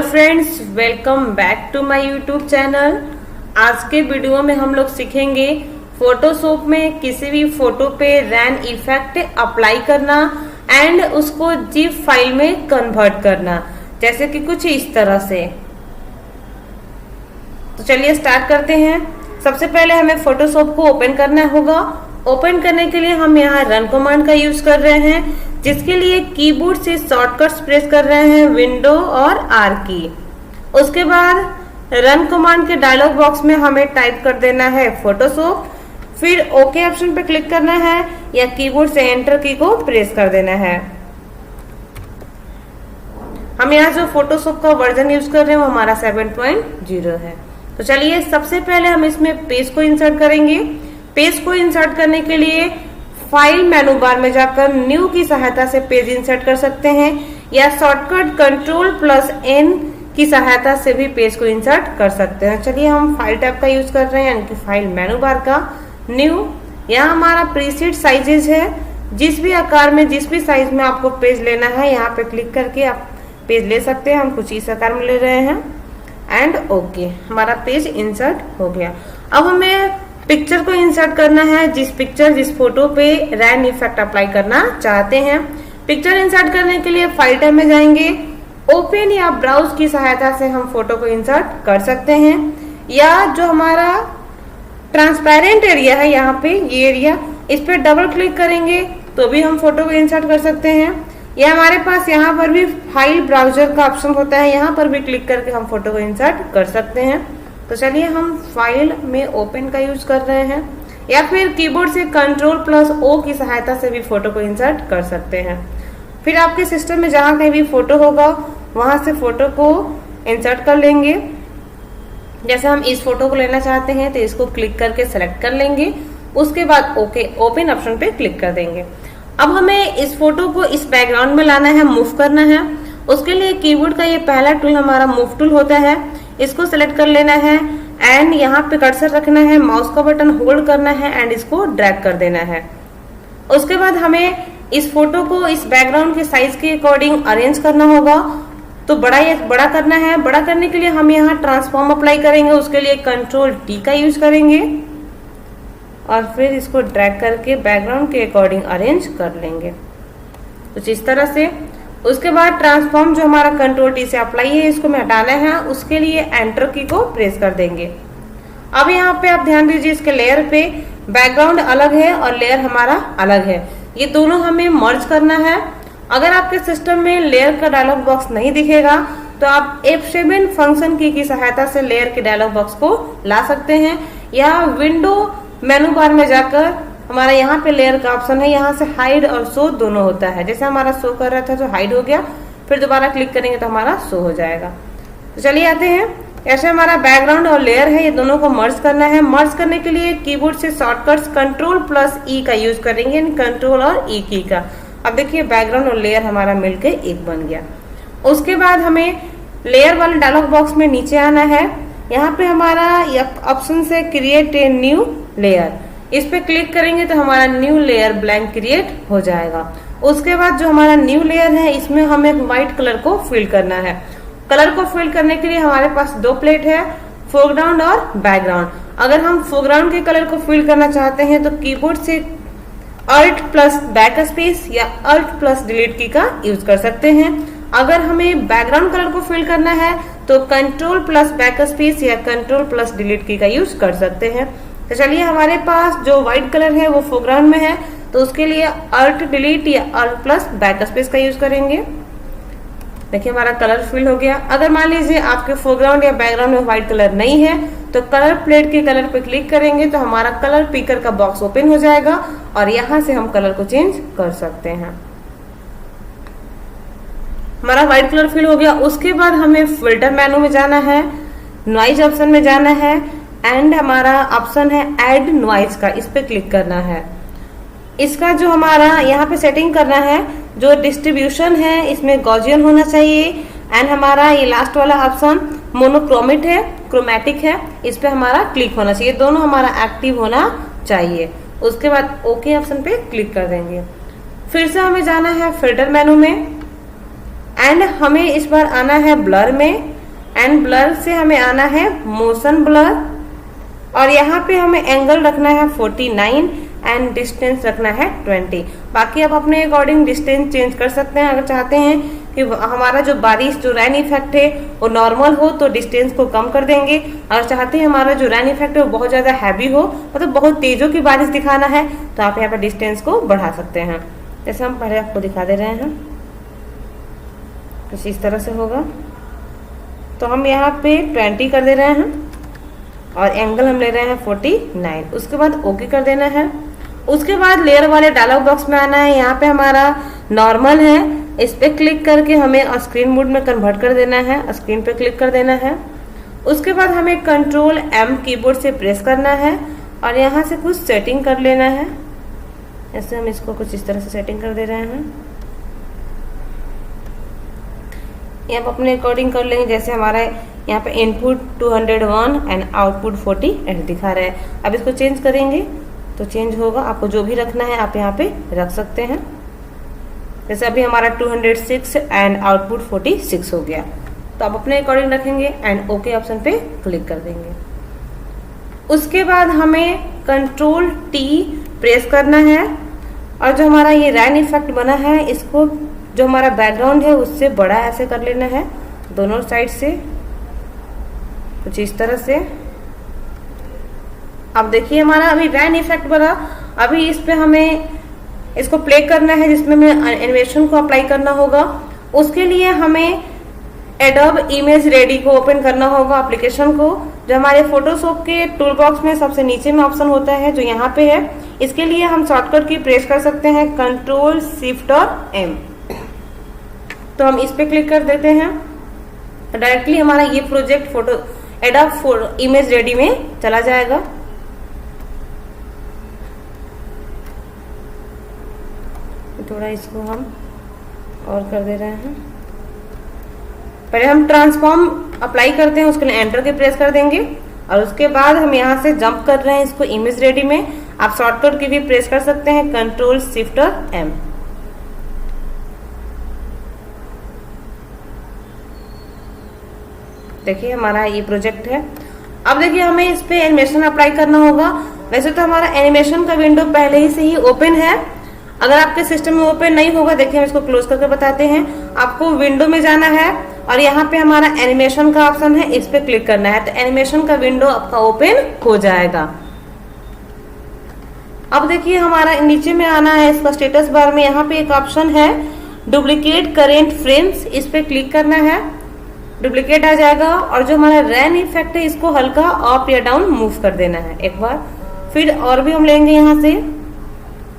Hello friends, welcome back to my YouTube channel. आज के video में हम लोग सीखेंगे फोटोशॉप में किसी भी फोटो पे रैन इफेक्ट अप्लाई करना एंड उसको जिप फाइल में कन्वर्ट करना, जैसे कि कुछ इस तरह से। तो चलिए स्टार्ट करते हैं। सबसे पहले हमें फोटोशॉप को ओपन करना होगा। ओपन करने के लिए हम यहाँ रन कमांड का यूज कर रहे हैं, जिसके लिए कीबोर्ड से शॉर्टकट्स प्रेस कर रहे हैं, विंडो और आर की। उसके बाद रन कमांड के डायलॉग बॉक्स में हमें टाइप कर देना है फोटोशॉप, फिर ओके ऑप्शन पे क्लिक करना है या कीबोर्ड से एंटर की को प्रेस कर देना है। हम यहाँ जो फोटोशॉप का वर्जन यूज कर रहे हैं वो हमारा 7.0 है। तो चलिए सबसे पहले हम इसमें पेज को इंसर्ट करेंगे। पेज को इंसर्ट करने के लिए फाइल मेनू बार में जाकर न्यू की सहायता से पेज इंसर्ट कर सकते हैं या शॉर्टकट Ctrl+N की सहायता से भी पेज को इंसर्ट कर सकते हैं। चलिए हम फाइल टैब का यूज कर रहे हैं, यानी कि फाइल मेनू बार का न्यू। यहाँ हमारा प्रीसेट साइजेज है, जिस भी आकार में जिस भी साइज में आपको पेज लेना है यहाँ पे क्लिक करके आप पेज ले सकते हैं। हम कुछ इस आकार में ले रहे हैं एंड ओके, हमारा पेज इंसर्ट हो गया। अब हमें पिक्चर को इंसर्ट करना है, जिस फोटो पे रैन इफेक्ट अप्लाई करना चाहते हैं। पिक्चर इंसर्ट करने के लिए फाइल टैब में जाएंगे, ओपन या ब्राउज की सहायता से हम फोटो को इंसर्ट कर सकते हैं, या जो हमारा ट्रांसपेरेंट एरिया है यहाँ पे, ये एरिया, इस पे डबल क्लिक करेंगे तो भी हम फोटो को इंसर्ट कर सकते हैं। या हमारे पास यहाँ पर भी फाइल ब्राउजर का ऑप्शन होता है, यहाँ पर भी क्लिक करके हम फोटो को इंसर्ट कर सकते हैं। तो चलिए हम फाइल में ओपन का यूज कर रहे हैं, या फिर कीबोर्ड से Ctrl+O की सहायता से भी फोटो को इंसर्ट कर सकते हैं। फिर आपके सिस्टम में जहां कहीं भी फोटो होगा वहां से फोटो को इंसर्ट कर लेंगे। जैसे हम इस फोटो को लेना चाहते हैं तो इसको क्लिक करके सेलेक्ट कर लेंगे, उसके बाद ओके ओपन ऑप्शन पे क्लिक कर देंगे। अब हमें इस फोटो को इस बैकग्राउंड में लाना है, मूव करना है। उसके लिए कीबोर्ड का ये पहला टूल हमारा मूव टूल होता है, इसको सेलेक्ट कर लेना है एंड यहाँ पे कर्सर रखना है, माउस का बटन होल्ड करना है एंड इसको ड्रैग कर देना है। उसके बाद हमें इस फोटो को इस बैकग्राउंड के साइज के अकॉर्डिंग अरेंज करना होगा। तो बड़ा करना है। बड़ा करने के लिए हम यहाँ ट्रांसफॉर्म अप्लाई करेंगे, उसके लिए Ctrl+T का यूज करेंगे और फिर इसको ड्रैग करके बैकग्राउंड के अकॉर्डिंग अरेंज कर लेंगे कुछ इस तरह से। उसके बाद ट्रांसफॉर्म जो हमारा Ctrl+T से अप्लाई है, इसको मैं हटाना है, उसके लिए एंटर की को प्रेस कर देंगे। अब यहाँ पे आप ध्यान दीजिए, इसके लेयर पे बैकग्राउंड अलग है और लेयर हमारा अलग है, ये दोनों हमें मर्ज करना है। अगर आपके सिस्टम में लेयर का डायलॉग बॉक्स नहीं दिखेगा तो आप F7 फंक्शन की सहायता से लेयर के डायलॉग बॉक्स को ला सकते हैं, या विंडो मेनू बार में जाकर हमारा यहाँ पे लेयर का ऑप्शन है, यहाँ से हाइड और शो दोनों होता है। जैसे हमारा शो कर रहा था तो हाइड हो गया, फिर दोबारा क्लिक करेंगे तो हमारा शो हो जाएगा। तो चलिए आते हैं, ऐसे हमारा बैकग्राउंड और लेयर है, ये दोनों को मर्ज करना है। मर्ज करने के लिए कीबोर्ड से शॉर्टकट्स Ctrl+E का यूज करेंगे, Ctrl और E की का। अब देखिए बैकग्राउंड और लेयर हमारा मिलकर एक बन गया। उसके बाद हमें लेयर वाले डायलॉग बॉक्स में नीचे आना है, यहाँ पे हमारा ऑप्शन से क्रिएट ए न्यू लेयर, इस पे क्लिक करेंगे तो हमारा न्यू लेयर ब्लैंक क्रिएट हो जाएगा। उसके बाद जो हमारा न्यू लेयर है, इसमें हमें व्हाइट कलर को फिल करना है। कलर को फिल करने के लिए हमारे पास दो प्लेट है, फोरग्राउंड और बैकग्राउंड। अगर हम फोरग्राउंड के कलर को फिल करना चाहते हैं तो कीबोर्ड से Alt+Backspace या Alt+Delete की का यूज कर सकते हैं। अगर हमें बैकग्राउंड कलर को फिल करना है तो Ctrl+Backspace या Ctrl+Delete की का यूज कर सकते हैं। तो चलिए हमारे पास जो व्हाइट कलर है वो फोरग्राउंड में है, तो उसके लिए Alt+Delete या Alt+Backspace का यूज करेंगे। देखिए हमारा कलर फिल हो गया। अगर मान लीजिए आपके फोरग्राउंड या बैकग्राउंड में व्हाइट कलर नहीं है तो कलर प्लेट के कलर पे क्लिक करेंगे तो हमारा कलर पिकर का बॉक्स ओपन हो जाएगा और यहाँ से हम कलर को चेंज कर सकते हैं। हमारा व्हाइट कलर फिल हो गया। उसके बाद हमें फिल्टर मेनू में जाना है, नॉइज ऑप्शन में जाना है एंड हमारा ऑप्शन है ऐड नॉइज का, इस पे क्लिक करना है। इसका जो हमारा यहाँ पे सेटिंग करना है, जो डिस्ट्रीब्यूशन है इसमें गॉसियन होना चाहिए एंड हमारा ये लास्ट वाला ऑप्शन मोनोक्रोमिक है, क्रोमेटिक है, इस पे हमारा क्लिक होना चाहिए, दोनों हमारा एक्टिव होना चाहिए। उसके बाद ओके ऑप्शन पे क्लिक कर देंगे। फिर से हमें जाना है फिल्टर मेनू में एंड हमें इस बार आना है ब्लर में एंड ब्लर से हमें आना है मोशन ब्लर, और यहाँ पे हमें एंगल रखना है 49 एंड डिस्टेंस रखना है 20। बाकी आप अपने अकॉर्डिंग डिस्टेंस चेंज कर सकते हैं। अगर चाहते हैं कि हमारा जो बारिश जो रेन इफेक्ट है वो नॉर्मल हो तो डिस्टेंस को कम कर देंगे। अगर चाहते हैं हमारा जो रेन इफेक्ट है वो बहुत ज्यादा हैवी हो, मतलब बहुत तेजों की बारिश दिखाना है, तो आप यहाँ पे डिस्टेंस को बढ़ा सकते हैं। जैसे हम पहले आपको दिखा दे रहे हैं, कुछ इस तरह से होगा। तो हम यहाँ पे 20 कर दे रहे हैं और एंगल हम ले रहे हैं 49। उसके बाद ओके कर देना है। उसके बाद लेयर वाले डायलॉग बॉक्स में आना है। यहाँ पे हमारा नॉर्मल है, इस पे क्लिक करके हमें स्क्रीन मोड में कन्वर्ट कर देना है, स्क्रीन पे क्लिक कर देना है। उसके बाद हमें कंट्रोल M कीबोर्ड से प्रेस करना है और यहाँ से कुछ सेटिंग कर लेना है। ऐसे हम इसको कुछ इस तरह से सेटिंग कर दे रहे हैं। ये आप अपने अकॉर्डिंग कर लेंगे। जैसे हमारा यहाँ पे इनपुट 201 एंड आउटपुट 48 दिखा रहा है। अब इसको चेंज करेंगे तो चेंज होगा। आपको जो भी रखना है आप यहाँ पे रख सकते हैं। जैसे अभी हमारा 206 एंड आउटपुट 46 हो गया, तो आप अपने अकॉर्डिंग रखेंगे एंड ओके ऑप्शन पे क्लिक कर देंगे। उसके बाद हमें कंट्रोल T प्रेस करना है और जो हमारा ये रेन इफेक्ट बना है इसको जो हमारा बैकग्राउंड है उससे बड़ा ऐसे कर लेना है दोनों साइड से, कुछ इस तरह से। अब देखिए हमारा अभी रेन इफेक्ट बना। अभी इस पे हमें इसको प्ले करना है जिसमें हमें एनिमेशन को अप्लाई करना होगा। उसके लिए हमें एडोब इमेज रेडी को ओपन करना होगा, एप्लीकेशन को, जो हमारे फोटोशॉप के टूल बॉक्स में सबसे नीचे में ऑप्शन होता है जो यहाँ पे है। इसके लिए हम शॉर्टकट की प्रेस कर सकते हैं कंट्रोल शिफ्ट और M। तो हम इस पे क्लिक कर देते हैं, डायरेक्टली हमारा ये project photo adobe image ready में चला जाएगा। थोड़ा इसको हम और कर दे रहे हैं। पहले हम ट्रांसफॉर्म अप्लाई करते हैं, उसके लिए एंटर के प्रेस कर देंगे और उसके बाद हम यहाँ से जंप कर रहे हैं इसको इमेज रेडी में। आप शॉर्टकट की भी प्रेस कर सकते हैं कंट्रोल शिफ्ट और M। देखिए हमारा ये प्रोजेक्ट है। अब देखिए हमें इस पे एनिमेशन अप्लाई करना होगा। वैसे तो हमारा एनिमेशन का विंडो पहले ही से ही ओपन है। अगर आपके सिस्टम में ओपन नहीं होगा, देखिए हम इसको क्लोज करके बताते हैं। आपको विंडो में जाना है और यहाँ पे हमारा एनिमेशन का ऑप्शन है, इस पे क्लिक करना है तो एनिमेशन का विंडो आपका ओपन हो जाएगा। अब देखिए हमारा नीचे में आना है इसका स्टेटस बार में, यहाँ पे एक ऑप्शन है डुप्लीकेट करेंट फ्रेम्स, इस पे क्लिक करना है, डुप्लीकेट आ जाएगा। और जो हमारा रेन इफेक्ट है इसको हल्का अप या डाउन मूव कर देना है एक बार। फिर और भी हम लेंगे यहाँ से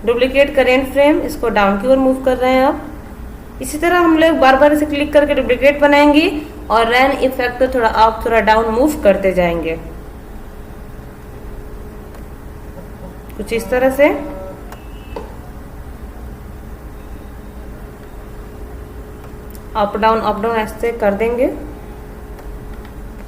डुप्लीकेट करेंट फ्रेम, इसको डाउन की ओर मूव कर रहे हैं। अब इसी तरह हम लोग बार बार इसे क्लिक करके डुप्लीकेट बनाएंगे और रेन इफेक्ट को थोड़ा अप थोड़ा डाउन मूव करते जाएंगे, कुछ इस तरह से। अप डाउन ऐसे कर देंगे।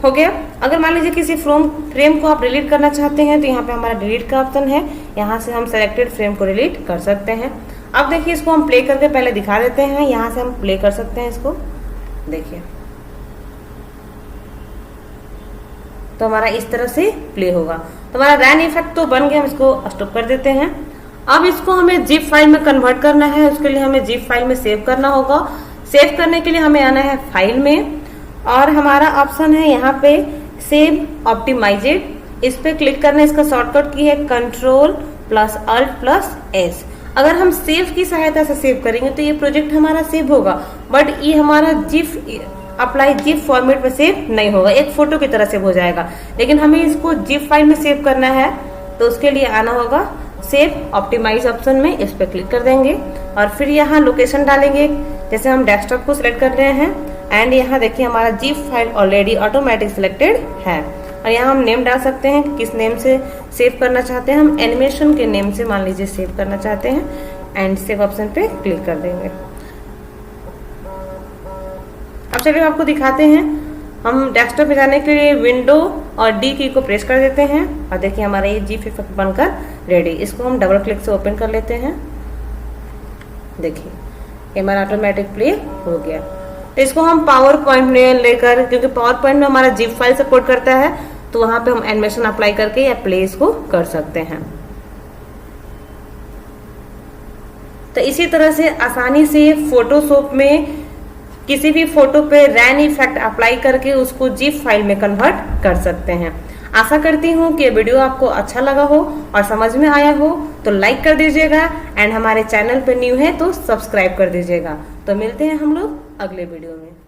हो गया। अगर मान लीजिए किसी फ्रेम को आप डिलीट करना चाहते हैं तो यहाँ पे हमारा डिलीट का ऑप्शन है, यहाँ से हम सेलेक्टेड फ्रेम को डिलीट कर सकते हैं। अब देखिए इसको हम प्ले करके पहले दिखा देते हैं। यहाँ से हम प्ले कर सकते हैं इसको, देखिए तो हमारा इस तरह से प्ले होगा। तो हमारा रेन इफेक्ट तो बन गया, हम इसको स्टॉप कर देते हैं। अब इसको हमें जिप फाइल में कन्वर्ट करना है, उसके लिए हमें जिप फाइल में सेव करना होगा। सेव करने के लिए हमें आना है फाइल में और हमारा ऑप्शन है यहाँ पे सेव ऑप्टिमाइजेड, इस पे क्लिक करना है। इसका शॉर्टकट की है control plus alt plus S। अगर हम सेव की सहायता से सेव करेंगे तो ये प्रोजेक्ट हमारा सेव होगा, बट ये हमारा जिप अप्लाई जिप फॉर्मेट में सेव नहीं होगा, एक फोटो की तरह सेव हो जाएगा। लेकिन हमें इसको जिप फाइल में सेव करना है तो उसके लिए आना होगा सेव ऑप्टिमाइज ऑप्शन में, इस पे क्लिक कर देंगे और फिर यहाँ लोकेशन डालेंगे। जैसे हम डेस्कटॉप को सिलेक्ट कर रहे हैं एंड यहाँ देखिए हमारा zip file already automatic selected है। और यहाँ हम नेम डाल सकते हैं कि किस नेम से सेव करना चाहते हैं। हम एनिमेशन के नेम से मान लीजिए सेव करना चाहते हैं एंड सेव ऑप्शन पे क्लिक कर देंगे। अब चलिए आपको दिखाते हैं। हम डेस्कटॉप पे जाने के लिए विंडो और D की को प्रेस कर देते हैं और देखिए हमारा ये जिप इफेक्ट बनकर रेडी। इसको हम डबल क्लिक से ओपन कर लेते हैं। देखिए ये हमारा ऑटोमेटिक प्ले हो गया। तो इसको हम पावर पॉइंट में लेकर, क्योंकि पावर पॉइंट में हमारा जिप फाइल सपोर्ट करता है, तो वहां पे हम एनिमेशन अप्लाई करके या प्ले इसको कर सकते हैं। तो इसी तरह से आसानी से फोटोशॉप में किसी भी फोटो पे रैन इफेक्ट अप्लाई करके उसको जिप फाइल में कन्वर्ट कर सकते हैं। आशा करती हूँ कि ये वीडियो आपको अच्छा लगा हो और समझ में आया हो, तो लाइक कर दीजिएगा एंड हमारे चैनल पे न्यू है तो सब्सक्राइब कर दीजिएगा। तो मिलते हैं हम लोग अगले वीडियो में।